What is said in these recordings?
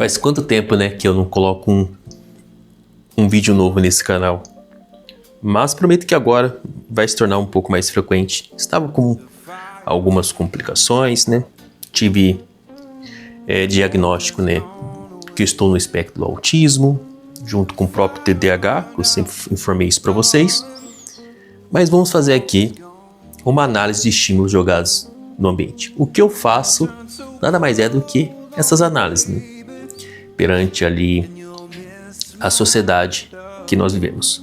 Faz quanto tempo, né, que eu não coloco um vídeo novo nesse canal? Mas prometo que agora vai se tornar um pouco mais frequente. Estava com algumas complicações, né? Tive diagnóstico, né, que eu estou no espectro do autismo, junto com o próprio TDAH, que eu sempre informei isso para vocês. Mas vamos fazer aqui uma análise de estímulos jogados no ambiente. O que eu faço nada mais é do que essas análises, né, perante ali a sociedade que nós vivemos.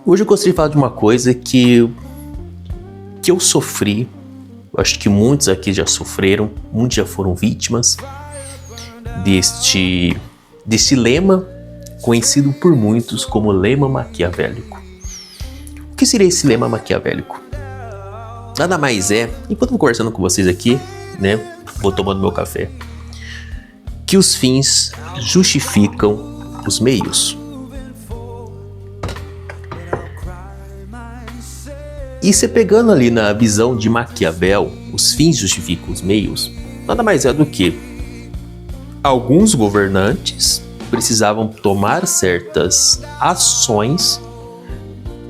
Hoje eu gostaria de falar de uma coisa que eu sofri. Eu acho que muitos aqui já sofreram, muitos já foram vítimas deste lema, conhecido por muitos como lema maquiavélico. O que seria esse lema maquiavélico? Nada mais é, enquanto eu vou conversando com vocês aqui, né, vou tomando meu café, que os fins justificam os meios. E você pegando ali na visão de Maquiavel, os fins justificam os meios, nada mais é do que alguns governantes precisavam tomar certas ações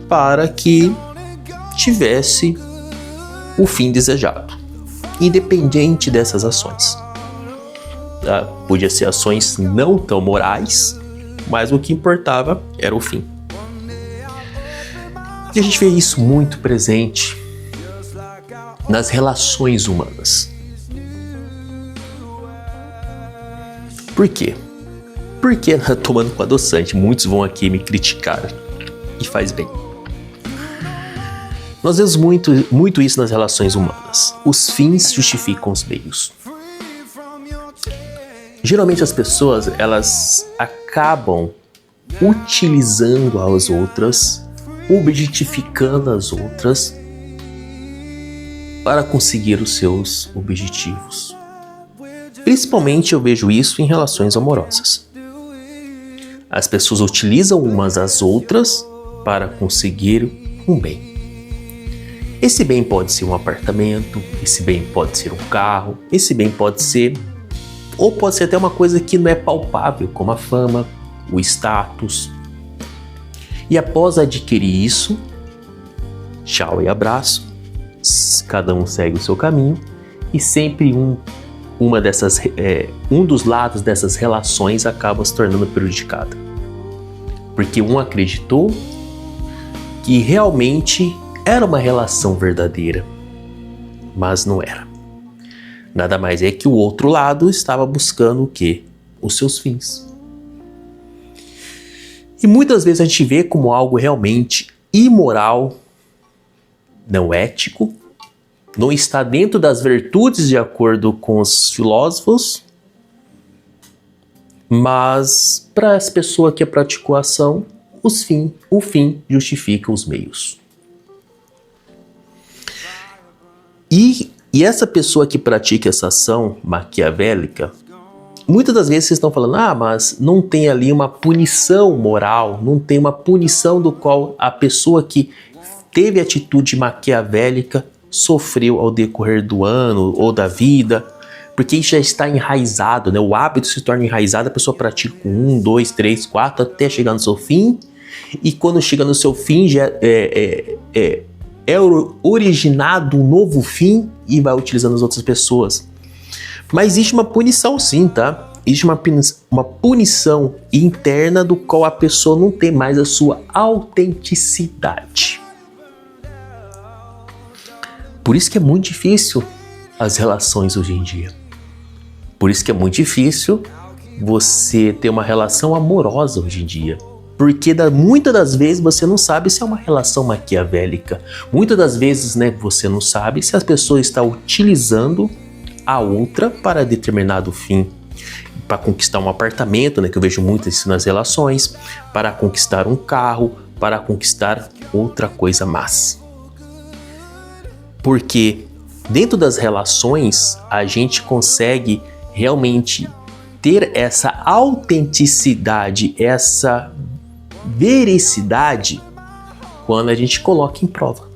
para que tivesse o fim desejado, independente dessas ações. Podia ser ações não tão morais, mas o que importava era o fim. E a gente vê isso muito presente nas relações humanas. Por quê? Porque tomando com adoçante, muitos vão aqui me criticar e faz bem. Nós vemos muito isso nas relações humanas. Os fins justificam os meios. Geralmente as pessoas, elas acabam utilizando as outras, objetificando as outras para conseguir os seus objetivos. Principalmente eu vejo isso em relações amorosas. As pessoas utilizam umas às outras para conseguir um bem. Esse bem pode ser um apartamento, esse bem pode ser um carro, esse bem pode ser, ou pode ser até uma coisa que não é palpável, como a fama, o status. E após adquirir isso, tchau e abraço, cada um segue o seu caminho e sempre um dos lados dessas relações acaba se tornando prejudicado. Porque um acreditou que realmente era uma relação verdadeira, mas não era. Nada mais é que o outro lado estava buscando o quê? Os seus fins. E muitas vezes a gente vê como algo realmente imoral, não ético, não está dentro das virtudes de acordo com os filósofos, mas para as pessoas que praticam a ação, o fim justifica os meios. E essa pessoa que pratica essa ação maquiavélica, muitas das vezes vocês estão falando, mas não tem ali uma punição moral, não tem uma punição do qual a pessoa que teve atitude maquiavélica sofreu ao decorrer do ano ou da vida, porque isso já está enraizado, né? O hábito se torna enraizado, a pessoa pratica com 1, 2, 3, 4 até chegar no seu fim, e quando chega no seu fim já é originado um novo fim e vai utilizando as outras pessoas. Mas existe uma punição sim, tá? Existe uma punição interna do qual a pessoa não tem mais a sua autenticidade. Por isso que é muito difícil as relações hoje em dia. Por isso que é muito difícil você ter uma relação amorosa hoje em dia. Porque muitas das vezes você não sabe se é uma relação maquiavélica. Muitas das vezes, né, você não sabe se a pessoa está utilizando a outra para determinado fim. Para conquistar um apartamento, né, que eu vejo muito isso nas relações. Para conquistar um carro, para conquistar outra coisa mais. Porque dentro das relações a gente consegue realmente ter essa autenticidade, essa veracidade quando a gente coloca em prova.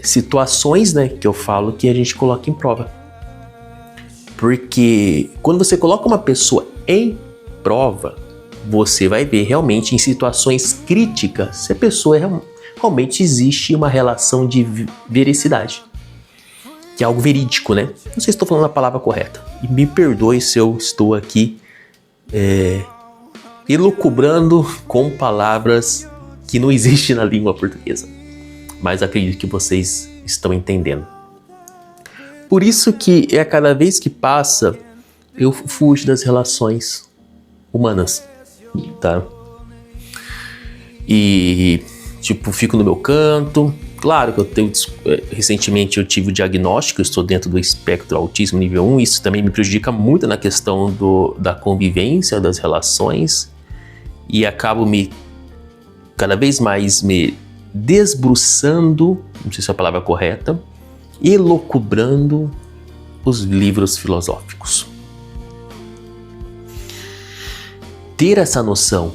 Situações, né, que eu falo que a gente coloca em prova. Porque quando você coloca uma pessoa em prova, você vai ver realmente em situações críticas se a pessoa realmente existe uma relação de veracidade. Que é algo verídico, né? Não sei se estou falando a palavra correta. E me perdoe se eu estou aqui elucubrando com palavras que não existem na língua portuguesa. Mas acredito que vocês estão entendendo. Por isso que a cada vez que passa, eu fujo das relações humanas, tá? E, fico no meu canto. Claro que recentemente eu tive o diagnóstico, eu estou dentro do espectro autismo nível 1, isso também me prejudica muito na questão da convivência, das relações, e acabo cada vez mais me desbruçando, não sei se é a palavra correta, elucubrando os livros filosóficos. Ter essa noção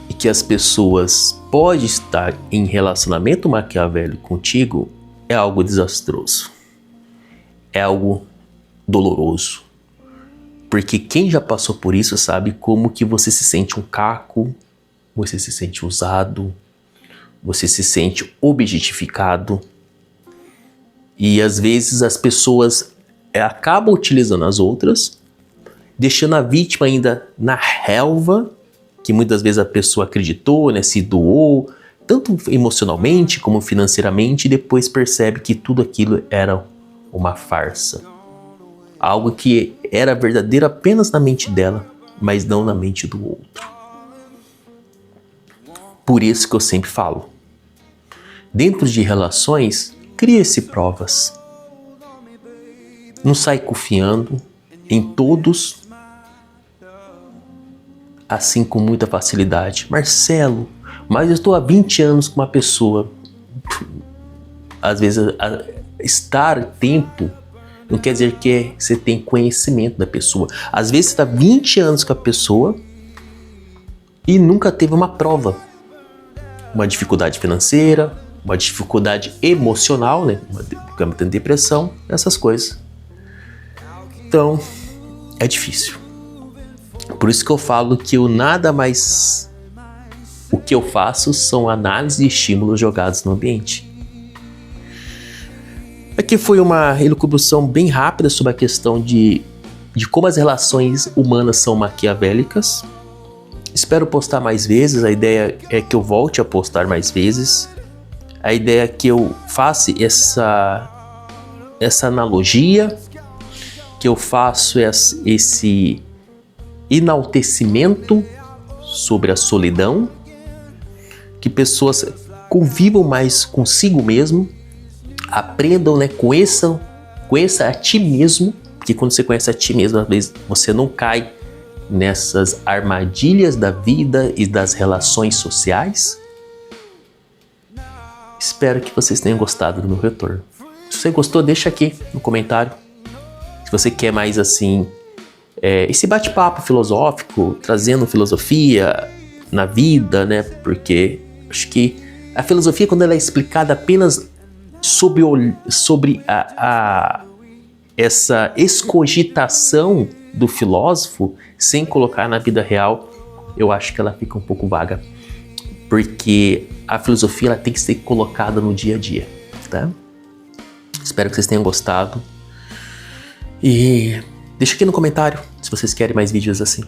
e que as pessoas podem estar em relacionamento maquiavélico contigo é algo desastroso, é algo doloroso, porque quem já passou por isso sabe como que você se sente um caco, você se sente usado, você se sente objetificado. E às vezes as pessoas acabam utilizando as outras, deixando a vítima ainda na relva, que muitas vezes a pessoa acreditou, né, se doou, tanto emocionalmente como financeiramente, e depois percebe que tudo aquilo era uma farsa. Algo que era verdadeiro apenas na mente dela, mas não na mente do outro. Por isso que eu sempre falo, dentro de relações, crie-se provas. Não sai confiando em todos assim com muita facilidade. Marcelo, mas eu estou há 20 anos com uma pessoa. Às vezes, estar tempo não quer dizer que você tem conhecimento da pessoa. Às vezes, você está 20 anos com a pessoa e nunca teve uma prova. Uma dificuldade financeira, uma dificuldade emocional, né? Uma depressão, essas coisas. Então, é difícil. Por isso que eu falo que o que eu faço são análises e estímulos jogados no ambiente. Aqui foi uma elucubração bem rápida sobre a questão de como as relações humanas são maquiavélicas. Espero postar mais vezes, a ideia é que eu volte a postar mais vezes. A ideia é que eu faça essa analogia, que eu faço esse enaltecimento sobre a solidão, que pessoas convivam mais consigo mesmo, aprendam, né, conheça a ti mesmo, porque quando você conhece a ti mesmo, às vezes você não cai nessas armadilhas da vida e das relações sociais. Espero que vocês tenham gostado do meu retorno. Se você gostou, deixa aqui no comentário. Se você quer mais assim, esse bate-papo filosófico, trazendo filosofia na vida, né? Porque acho que a filosofia, quando ela é explicada apenas sobre essa escogitação do filósofo, sem colocar na vida real, eu acho que ela fica um pouco vaga. Porque a filosofia ela tem que ser colocada no dia a dia, tá? Espero que vocês tenham gostado. E deixa aqui no comentário se vocês querem mais vídeos assim.